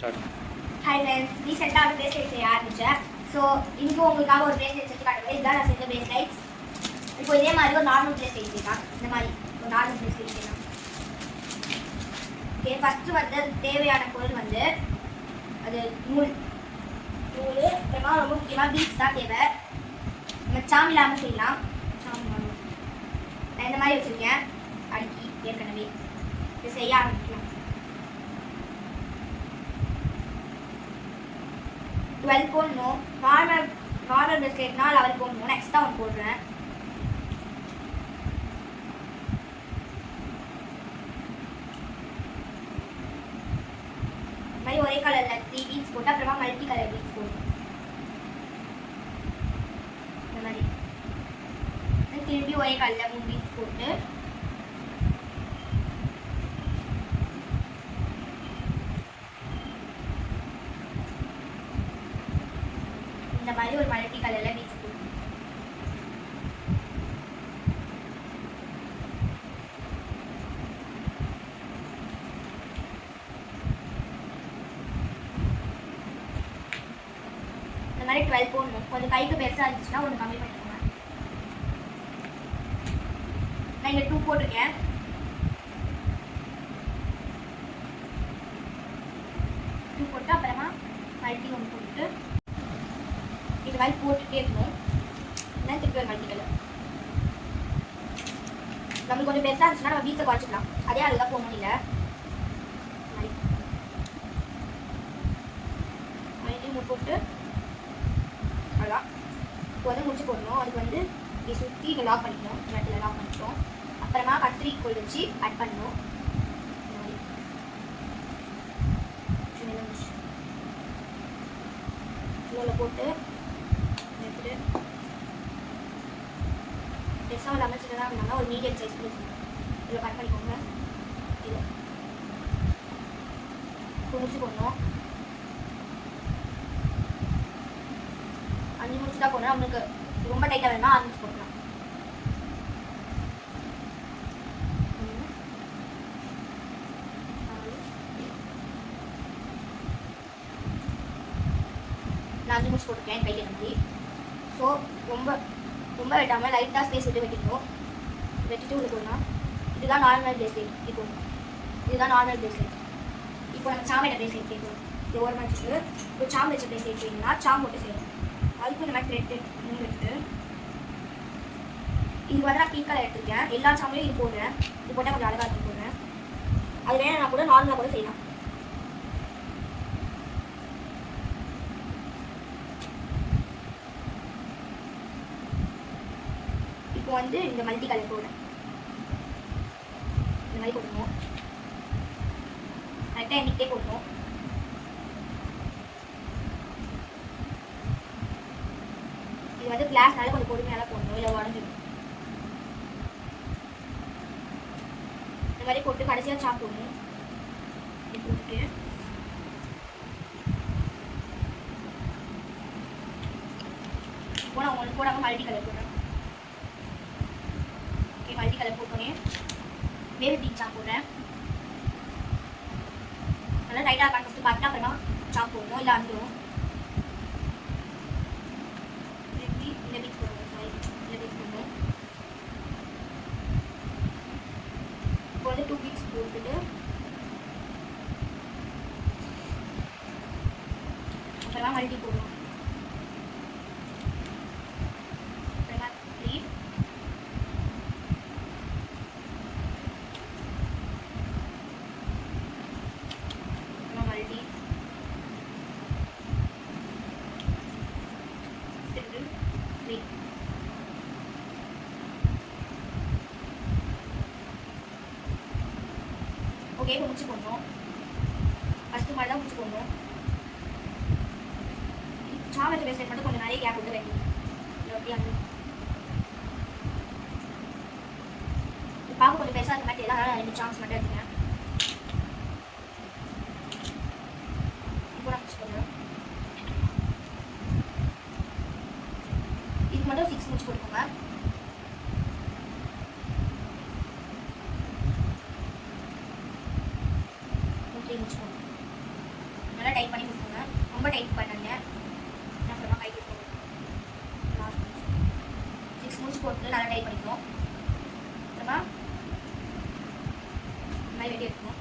Hi friends, ரீசெண்டாக வந்து bracelet செய்ய ஆரம்பித்தேன். ஸோ இன்றைக்கும் உங்களுக்காக ஒரு பிரேஸ்லெட் செஞ்சு காட்டுவேன். இதுதான் நான் செஞ்ச பிரேஸ்லெட்ஸ். இப்போ இதே மாதிரி ஒரு நார்மல் பிரேஸ்லெட் செய்யலாம். இந்த மாதிரி ஒரு நார்மல் பிரேஸ்லெட் செய்யலாம். ஓகே, ஃபஸ்ட்டு வந்து அதுக்கு தேவையான பொருள் வந்து அது நூல். அப்புறமா ரொம்ப முக்கியமாக பீட்ஸ் தான் தேவை. நம்ம சாம் இல்லாமல் செய்யலாம். நான் இந்த மாதிரி வச்சுருக்கேன் அடுக்கி ஏற்கனவே. இது செய்ய ஆரம்பிக்கலாம். 12 போடணும். நார்மல் பிஸ்கெட்னா 11 போடணும். எக்ஸ்ட்ரா ஒன்று போடுறேன். இந்த மாதிரி ஒரே கலரில் 3 பீட்ஸ் போட்டு அப்புறமா மல்டி கலர் பீட்ஸ் போடணும். இந்த மாதிரி திரும்பி ஒரே கலரில் 3 பீட்ஸ் போட்டு இந்த மாதிரி ஒரு மல்டி கலரில் பீட்ஸ் போடணும். இந்த மாதிரி 12 போடணும். கொஞ்சம் கைக்கு பெருசாக இருந்துச்சுன்னா ஒன்று கம்மி பண்ணிக்கோங்க. நான் இங்கே 2 போட்டிருக்கேன். போட்டு அப்புறமா மல்டி ஒன்று போட்டு இது மாதிரி போட்டுகிட்டே இருக்கணும். இல்லைன்னா திருப்பி ஒரு மல்டி கலர். நம்மளுக்கு கொஞ்சம் பெருசாக இருந்துச்சுன்னா நம்ம பீட்ஸை குறைச்சிக்கலாம். அதே அளவு தான் போக முடியல. மல்டி போட்டு அவ்வளோதான். இப்போ வந்து முடிச்சு போடணும். அதுக்கு வந்து இப்படி சுற்றி இதை லாக் பண்ணிக்கணும். இந்த இடத்துல லாக் பண்ணிட்டோம். அப்புறமா கத்திரிக்கோல் வச்சு கட் பண்ணணும். இதில் போட்டு எடுத்துட்டு பெருசாக ஒரு லெமன் சின்னதாக இருந்தாங்கன்னா ஒரு மீடியம் சைஸ் வச்சுக்கணும். இதில் கட் பண்ணிக்கோங்க. இது முடிச்சு போடணும். 5 முடிச்சு தான் போடணும். நம்மளுக்கு ரொம்ப டைட்டாக வேணும்னா 6 முடிச்சு போடலாம். நான் 5 முடிச்சு போட்டிருக்கேன் கைக்கு ஏற்ற மாதிரி. ஸோ ரொம்ப வெட்டாமல் லைட்டாக ஸ்பேஸ் விட்டு வெட்டிக்கணும். வெட்டிட்டு உள்ள போடணும். இதுதான் நார்மல் பிரேஸ்லெட். இப்போ இதுதான் நார்மல் பிரேஸ்லெட். இப்போ நம்ம சாம் வச்ச பிரேஸ்லெட் செய்யணும். இது ஓரமாக வச்சுட்டு இப்போ சாம் வச்ச பிரேஸ்லெட் செய்யணும்னா சாம் போட்டு செய்யணும். அதுக்கு இந்த மாதிரி த்ரெட் மூணு எடுத்து இது வந்து நான் பிங்க் கலர் எடுத்துருக்கேன். எல்லா சாமிலையும் இது போடுறேன். இது போட்டால் கொஞ்சம் அழகாக இருக்கு போடுறேன். அது வேணும்னா கூட நார்மலாக கூட செய்யலாம். இப்போ வந்து இந்த மல்டி கலர் போடுறேன். இந்த மாதிரி போடணும். கரெக்டாக எண்ணிக்கிட்டே போடணும். இது வந்து கிளாஸ்னால கொஞ்சம் பொறுமையாக போடணும். இல்லை உடஞ்சிடும். இந்த மாதிரி போட்டு கடைசியாக சாப் போடணும். இப்படி போட்டு இப்போ நான் ஒன்று போடாமல் மல்டி கலர் போடுறேன். ஓகே, மல்டி கலர் போட்டோன்னே வேறு பீட் சாப் போடுறேன். நல்லா டைட்டாக இருக்கான்னு ஃபஸ்ட்டு பார்த்துட்டு அப்புறமா சாப் போடணும். இல்லை வந்துடும். இந்த பீச் போடணும். சாரி, இந்த பீச் போடணும். இப்போ வந்து 2 பீட்ஸ் போட்டுட்டு அப்புறமா மல்டி போடணும். அப்புறமா 3 அப்புறமா மல்டி 3. ஓகே, இப்போ முடிச்சு போடணும். ஃபஸ்ட்டு மாதிரி தான் முடிச்சு போடணும். சாமத்து பேஸ்லெட் மட்டும் கொஞ்சம் நிறைய கேப் விட்டு வைக்கணும். எப்படி வந்து பார்க்க கொஞ்சம் பெருசாக இருக்க மாதிரி எல்லாம் 2 சான்ஸ் மட்டும் எடுத்துங்க. இப்போ நான் முடிச்சு போடுறேன். இதுக்கு மட்டும் 6 முடிச்சு போட்டுக்கோங்க. நல்லா டைட் பண்ணி கொடுத்துருங்க. ரொம்ப டைட் பண்ணாங்க. அப்புறமா கைக்கு போடுங்க. லாஸ்ட் 6 முடிச்சு போட்டு நல்லா டைட் பண்ணிக்கணும். அப்புறமா இந்த மாதிரி வெட்டி எடுக்கணும்.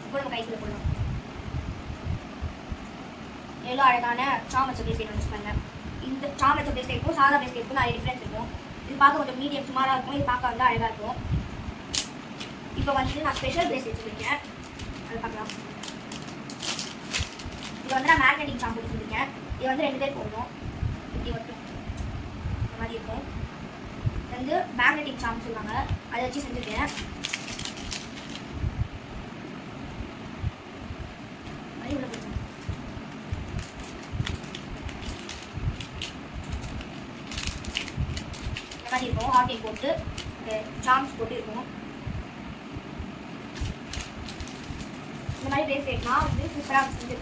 இப்போ நம்ம கைக்குள்ள போடலாம். எவ்வளோ அழகான சாமச்ச பிரேஸ்லெட் வச்சுக்கோங்க. இந்த சாமச்ச பிரேஸ்லெட்க்கும் சாதா பிரேஸ்லெட்க்கும் நிறைய டிஃப்ரென்ஸ் இருக்கும். இது பார்க்க கொஞ்சம் மீடியம் சுமாராக இருக்கும். இது பார்க்க வந்து அழகாக இருக்கும். இப்போ வந்து நான் ஸ்பெஷல் பிரேஸ்லெட் வச்சுருக்கேன். அது பார்க்கலாம். இது வந்து நான் மேக்னெட்டிக் சாம் வச்சுருக்கேன். இது வந்து 2 பேர் போடணும். இப்படி மட்டும் இந்த மாதிரி இருக்கும். இது வந்து மேக்னெட்டிக் சாம் சொல்லுவாங்க. அதை வச்சு செஞ்சுருக்கேன். மாதிரி இருக்கும். ஹார்டிங் போட்டு சாம்ஸ் போட்டு இருக்கும். இந்த மாதிரி பிரேஸ்லெட் நான் வந்து சூப்பராக செஞ்சு